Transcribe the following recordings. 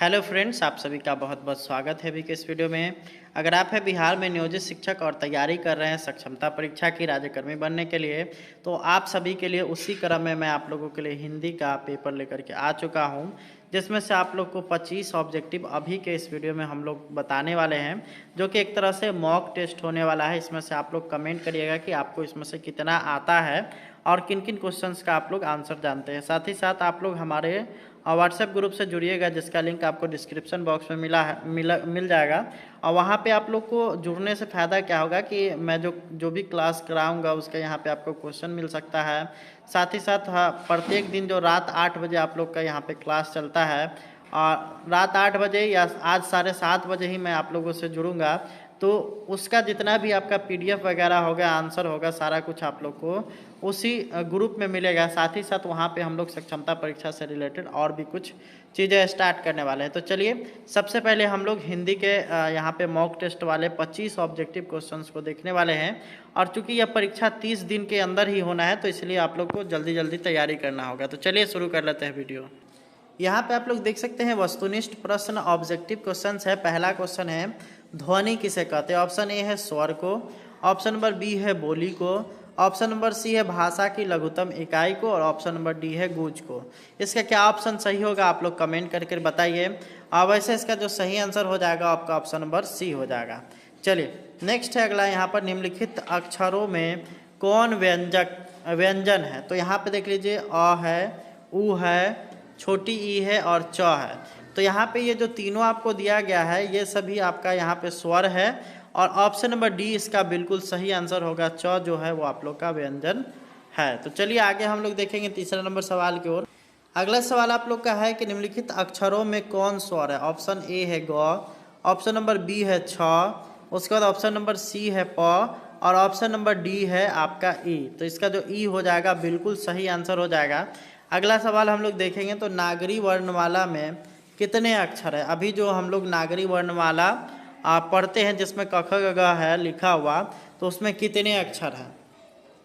Hello friends, आप सभी का बहुत बहुत स्वागत है अभी के इस वीडियो में। अगर आप है बिहार में नियोजित शिक्षक और तैयारी कर रहे हैं सक्षमता परीक्षा की राज्यकर्मी बनने के लिए, तो आप सभी के लिए उसी क्रम में मैं आप लोगों के लिए हिंदी का पेपर लेकर के आ चुका हूं, जिसमें से आप लोग को 25 ऑब्जेक्टिव अभी के इस वीडियो में हम लोग बताने वाले हैं, जो कि एक तरह से मॉक टेस्ट होने वाला है। इसमें से आप लोग कमेंट करिएगा कि आपको इसमें से कितना आता है और किन किन क्वेश्चंस का आप लोग आंसर जानते हैं। साथ ही साथ आप लोग हमारे व्हाट्सएप ग्रुप से जुड़िएगा, जिसका लिंक आपको डिस्क्रिप्शन बॉक्स में मिल जाएगा। और वहाँ पे आप लोग को जुड़ने से फ़ायदा क्या होगा कि मैं जो भी क्लास कराऊंगा उसका यहाँ पे आपको क्वेश्चन मिल सकता है। साथ ही साथ प्रत्येक दिन जो रात 8 बजे आप लोग का यहाँ पे क्लास चलता है, और रात 8 बजे या आज 7:30 बजे ही मैं आप लोगों से जुड़ूंगा, तो उसका जितना भी आपका पीडीएफ वगैरह होगा, आंसर होगा, सारा कुछ आप लोग को उसी ग्रुप में मिलेगा। साथ ही साथ वहाँ पे हम लोग सक्षमता परीक्षा से रिलेटेड और भी कुछ चीज़ें स्टार्ट करने वाले हैं। तो चलिए सबसे पहले हम लोग हिंदी के यहाँ पे मॉक टेस्ट वाले 25 ऑब्जेक्टिव क्वेश्चंस को देखने वाले हैं। और चूंकि यह परीक्षा 30 दिन के अंदर ही होना है, तो इसलिए आप लोग को जल्दी जल्दी तैयारी करना होगा। तो चलिए शुरू कर लेते हैं वीडियो। यहाँ पे आप लोग देख सकते हैं वस्तुनिष्ठ प्रश्न ऑब्जेक्टिव क्वेश्चंस है। पहला क्वेश्चन है ध्वनि किसे कहते हैं। ऑप्शन ए है स्वर को, ऑप्शन नंबर बी है बोली को, ऑप्शन नंबर सी है भाषा की लघुत्तम इकाई को, और ऑप्शन नंबर डी है गूंज को। इसका क्या ऑप्शन सही होगा आप लोग कमेंट करके बताइए। और वैसे इसका जो सही आंसर हो जाएगा आपका ऑप्शन नंबर सी हो जाएगा। चलिए नेक्स्ट है अगला, यहाँ पर निम्नलिखित अक्षरों में कौन व्यंजन है। तो यहाँ पे देख लीजिए, अ है, उ है, छोटी ई है और च है। तो यहाँ पे ये जो तीनों आपको दिया गया है, ये सभी आपका यहाँ पे स्वर है, और ऑप्शन नंबर डी इसका बिल्कुल सही आंसर होगा। च जो है वो आप लोग का व्यंजन है। तो चलिए आगे हम लोग देखेंगे तीसरा नंबर सवाल की ओर। अगला सवाल आप लोग का है कि निम्नलिखित अक्षरों में कौन स्वर है। ऑप्शन ए है ग, ऑप्शन नंबर बी है छ, उसके बाद ऑप्शन नंबर सी है प, और ऑप्शन नंबर डी है आपका ई। तो इसका जो ई हो जाएगा बिल्कुल सही आंसर हो जाएगा। अगला सवाल हम लोग देखेंगे, तो नागरी वर्णमाला में कितने अक्षर है। अभी जो हम लोग नागरी वर्णमाला पढ़ते हैं, जिसमें क ख ग घ है लिखा हुआ, तो उसमें कितने अक्षर हैं।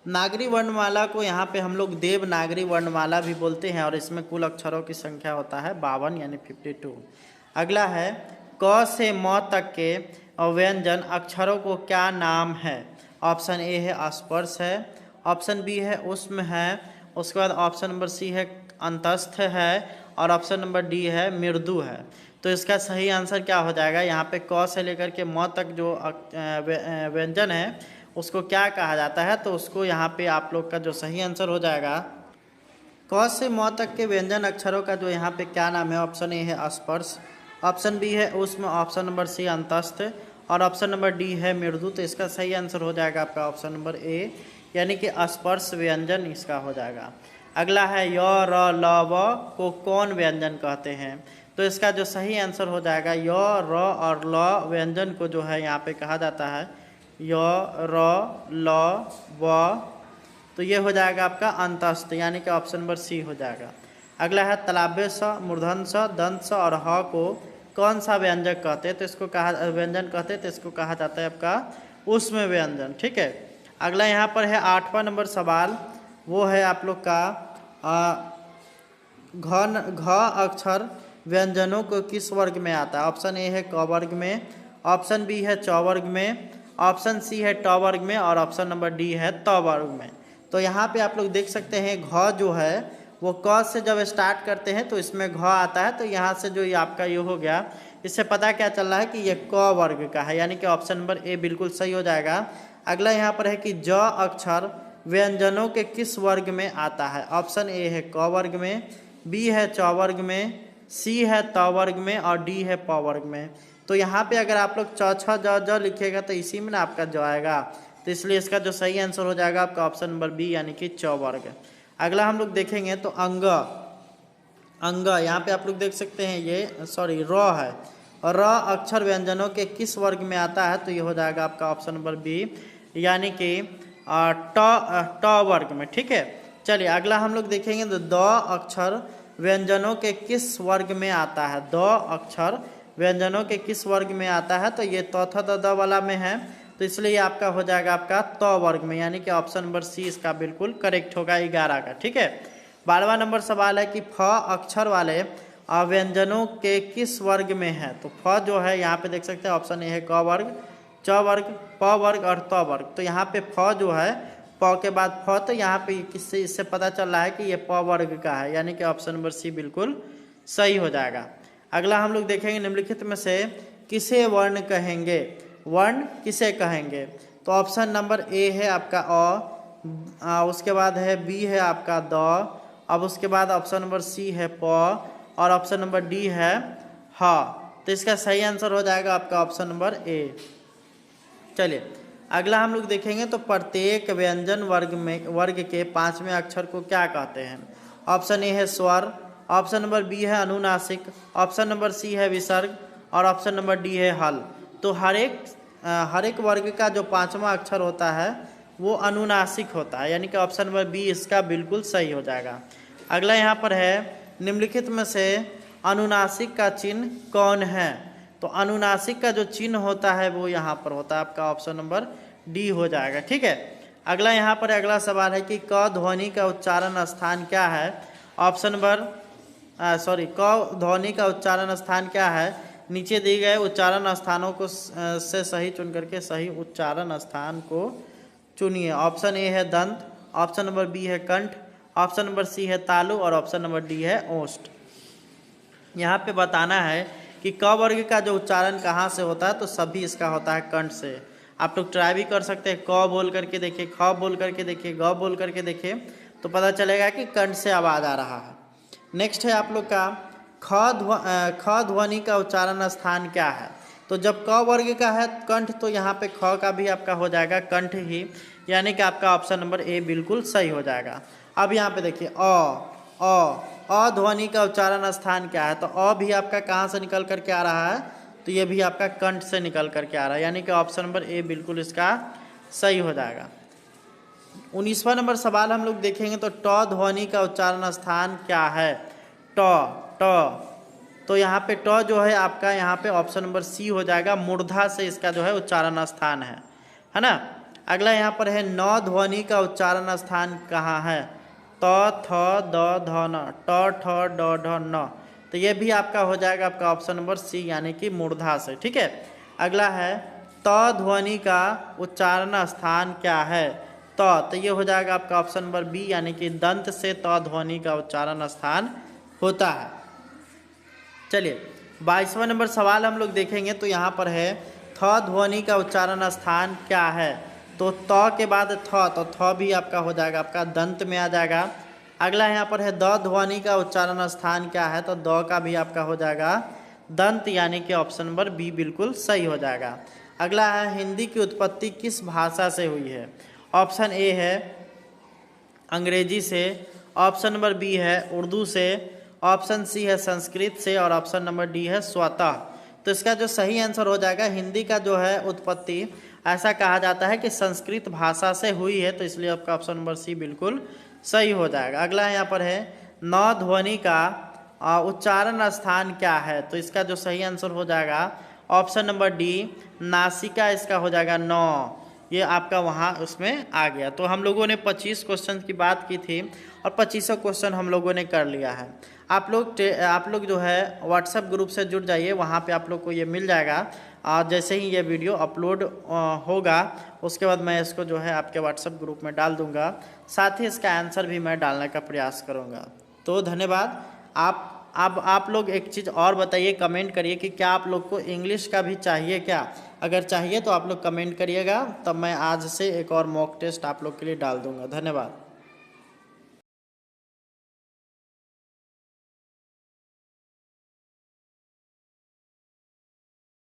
नागरी वर्णमाला को यहाँ पे हम लोग देवनागरी वर्णमाला भी बोलते हैं, और इसमें कुल अक्षरों की संख्या होता है 52 यानी 52। अगला है क से म तक के व्यंजन अक्षरों को क्या नाम है। ऑप्शन ए है स्पर्श है, ऑप्शन बी है ऊष्म है, उसके बाद ऑप्शन नंबर सी है अंतस्थ है, और ऑप्शन नंबर डी है मृदु है। तो इसका सही आंसर क्या हो जाएगा। यहाँ पे क से लेकर के म तक जो व्यंजन है उसको क्या कहा जाता है, तो उसको यहाँ पे आप लोग का जो सही आंसर हो जाएगा, क से म तक के व्यंजन अक्षरों का जो यहाँ पे क्या नाम है। ऑप्शन ए है स्पर्श, ऑप्शन बी है ऊष्म, ऑप्शन नंबर सी अंतस्थ, और ऑप्शन नंबर डी है मृदु। तो इसका सही आंसर हो जाएगा आपका ऑप्शन नंबर ए, यानी कि स्पर्श व्यंजन इसका हो जाएगा। अगला है य र ल व को कौन व्यंजन कहते हैं। तो इसका जो सही आंसर हो जाएगा, य र और ल व्यंजन को जो है यहाँ पे कहा जाता है य र ल व। तो ये हो जाएगा आपका अंतस्थ, यानी कि ऑप्शन नंबर सी हो जाएगा। अगला है तालव्य स, मूर्धन स, दंत स और ह को कौन सा व्यंजक कहते हैं। तो इसको व्यंजन कहते हैं, तो इसको कहा जाता है आपका ऊष्म व्यंजन। ठीक है। अगला यहाँ पर है 8वां नंबर सवाल, वो है आप लोग का घ अक्षर व्यंजनों को किस वर्ग में आता है। ऑप्शन ए है क वर्ग में, ऑप्शन बी है च वर्ग में, ऑप्शन सी है ट वर्ग में, और ऑप्शन नंबर डी है त वर्ग में। तो यहाँ पे आप लोग देख सकते हैं घ जो है वो क से जब स्टार्ट करते हैं तो इसमें घ आता है। तो यहाँ से जो ये आपका ये हो गया, इससे पता क्या चल रहा है कि ये क वर्ग का है, यानी कि ऑप्शन नंबर ए बिल्कुल सही हो जाएगा। अगला यहाँ पर है कि ज अक्षर व्यंजनों के किस वर्ग में आता है। ऑप्शन ए है क वर्ग में, बी है च वर्ग में, सी है त वर्ग में, और डी है प वर्ग में। तो यहाँ पे अगर आप लोग च छ ज ज लिखिएगा तो इसी में ना आपका ज आएगा। तो इसलिए इसका जो सही आंसर हो जाएगा आपका ऑप्शन नंबर बी, यानी कि च वर्ग। अगला हम लोग देखेंगे तो अंग यहाँ पे आप लोग देख सकते हैं ये र है, और र अक्षर व्यंजनों के किस वर्ग में आता है। तो ये हो जाएगा आपका ऑप्शन नंबर बी, यानी कि ट वर्ग में। ठीक है। चलिए अगला हम लोग देखेंगे तो द अक्षर व्यंजनों के किस वर्ग में आता है। द अक्षर व्यंजनों के किस वर्ग में आता है। तो ये त थ द द वाला में है, तो इसलिए आपका हो जाएगा आपका त वर्ग में, यानी कि ऑप्शन नंबर सी इसका बिल्कुल करेक्ट होगा 11 का। ठीक है। 12वां नंबर सवाल है कि फ अक्षर वाले व्यंजनों के किस वर्ग में है? तो फ जो है यहाँ पे देख सकते हैं ऑप्शन ए है क वर्ग, च वर्ग, प वर्ग और त वर्ग। तो यहाँ पे फ जो है प के बाद फ, तो यहाँ पे किससे इससे पता चल रहा है कि ये प वर्ग का है, यानी कि ऑप्शन नंबर सी बिल्कुल सही हो जाएगा। अगला हम लोग देखेंगे निम्नलिखित में से किसे वर्ण कहेंगे? वर्ण किसे कहेंगे? तो ऑप्शन नंबर ए है आपका अ, उसके बाद है बी है आपका द, अब उसके बाद ऑप्शन नंबर सी है प और ऑप्शन नंबर डी है ह। तो इसका सही आंसर हो जाएगा आपका ऑप्शन नंबर ए। चलिए अगला हम लोग देखेंगे तो प्रत्येक व्यंजन वर्ग के पांचवें अक्षर को क्या कहते हैं? ऑप्शन ए है स्वर, ऑप्शन नंबर बी है अनुनासिक, ऑप्शन नंबर सी है विसर्ग और ऑप्शन नंबर डी है हल। तो हर एक वर्ग का जो पांचवा अक्षर होता है वो अनुनासिक होता है, यानी कि ऑप्शन नंबर बी इसका बिल्कुल सही हो जाएगा। अगला यहाँ पर है निम्नलिखित में से अनुनासिक का चिन्ह कौन है? तो अनुनासिक का जो चिन्ह होता है वो यहाँ पर होता है आपका ऑप्शन नंबर डी हो जाएगा। ठीक है, अगला यहाँ पर अगला सवाल है कि क ध्वनि का उच्चारण स्थान क्या है? ऑप्शन नंबर क ध्वनि का उच्चारण स्थान क्या है? नीचे दिए गए उच्चारण स्थानों को से सही चुन करके सही उच्चारण स्थान को चुनिए। ऑप्शन ए है दंत, ऑप्शन नंबर बी है कंठ, ऑप्शन नंबर सी है तालु और ऑप्शन नंबर डी है ओष्ठ। यहाँ पे बताना है कि क वर्ग का जो उच्चारण कहाँ से होता है? तो सभी इसका होता है कंठ से। आप लोग ट्राई भी कर सकते हैं, क बोल करके देखिए, ख बोल करके देखिए, ग बोल करके देखिए, तो पता चलेगा कि कंठ से आवाज़ आ रहा है। नेक्स्ट है आप लोग का ख ध्वनि का उच्चारण स्थान क्या है? तो जब क वर्ग का है कंठ, तो यहाँ पे ख का भी आपका हो जाएगा कंठ ही, यानी कि आपका ऑप्शन नंबर ए बिल्कुल सही हो जाएगा। अब यहाँ पे देखिए अ ध्वनि का उच्चारण स्थान क्या है? तो अ भी आपका कहाँ से निकल करके आ रहा है? तो ये भी आपका कंठ से निकल करके आ रहा है, यानी कि ऑप्शन नंबर ए बिल्कुल इसका सही हो जाएगा। 19वां नंबर सवाल हम लोग देखेंगे तो ट ध्वनि का उच्चारण स्थान क्या है? ट तो यहाँ पे ट जो है आपका यहाँ पे ऑप्शन नंबर सी हो जाएगा, मूर्धा से इसका जो है उच्चारण स्थान है ना। अगला यहाँ पर है न ध्वनि का उच्चारण स्थान कहाँ है? त थ द ध न, ट ठ ड ढ न। तो ये भी आपका हो जाएगा आपका ऑप्शन नंबर सी, यानी कि मूर्धा से। ठीक है, अगला है त ध्वनि का उच्चारण स्थान क्या है? तो ये हो जाएगा आपका ऑप्शन नंबर बी, यानी कि दंत से त ध्वनि का उच्चारण स्थान होता है। चलिए 22वां नंबर सवाल हम लोग देखेंगे तो यहाँ पर है थ ध्वनि का उच्चारण स्थान क्या है? तो त के बाद थ, तो थ भी आपका हो जाएगा आपका दंत में आ जाएगा। अगला यहाँ पर है द ध्वनि का उच्चारण स्थान क्या है? तो द का भी आपका हो जाएगा दंत, यानी कि ऑप्शन नंबर बी बिल्कुल सही हो जाएगा। अगला है हिंदी की उत्पत्ति किस भाषा से हुई है? ऑप्शन ए है अंग्रेजी से, ऑप्शन नंबर बी है उर्दू से, ऑप्शन सी है संस्कृत से और ऑप्शन नंबर डी है स्वतः। तो इसका जो सही आंसर हो जाएगा हिंदी का जो है उत्पत्ति ऐसा कहा जाता है कि संस्कृत भाषा से हुई है, तो इसलिए आपका ऑप्शन नंबर सी बिल्कुल सही हो जाएगा। अगला यहाँ पर है न ध्वनि का उच्चारण स्थान क्या है? तो इसका जो सही आंसर हो जाएगा ऑप्शन नंबर डी नासिका, इसका हो जाएगा न, ये आपका वहाँ उसमें आ गया। तो हम लोगों ने 25 क्वेश्चन की बात की थी और 25 क्वेश्चन हम लोगों ने कर लिया है। आप लोग जो है व्हाट्सएप ग्रुप से जुड़ जाइए, वहाँ पे आप लोग को ये मिल जाएगा। और जैसे ही ये वीडियो अपलोड होगा उसके बाद मैं इसको जो है आपके व्हाट्सएप ग्रुप में डाल दूँगा, साथ ही इसका आंसर भी मैं डालने का प्रयास करूँगा। तो धन्यवाद। अब आप लोग एक चीज़ और बताइए, कमेंट करिए कि क्या आप लोग को इंग्लिश का भी चाहिए क्या? अगर चाहिए तो आप लोग कमेंट करिएगा, तब मैं आज से एक और मॉक टेस्ट आप लोग के लिए डाल दूँगा। धन्यवाद।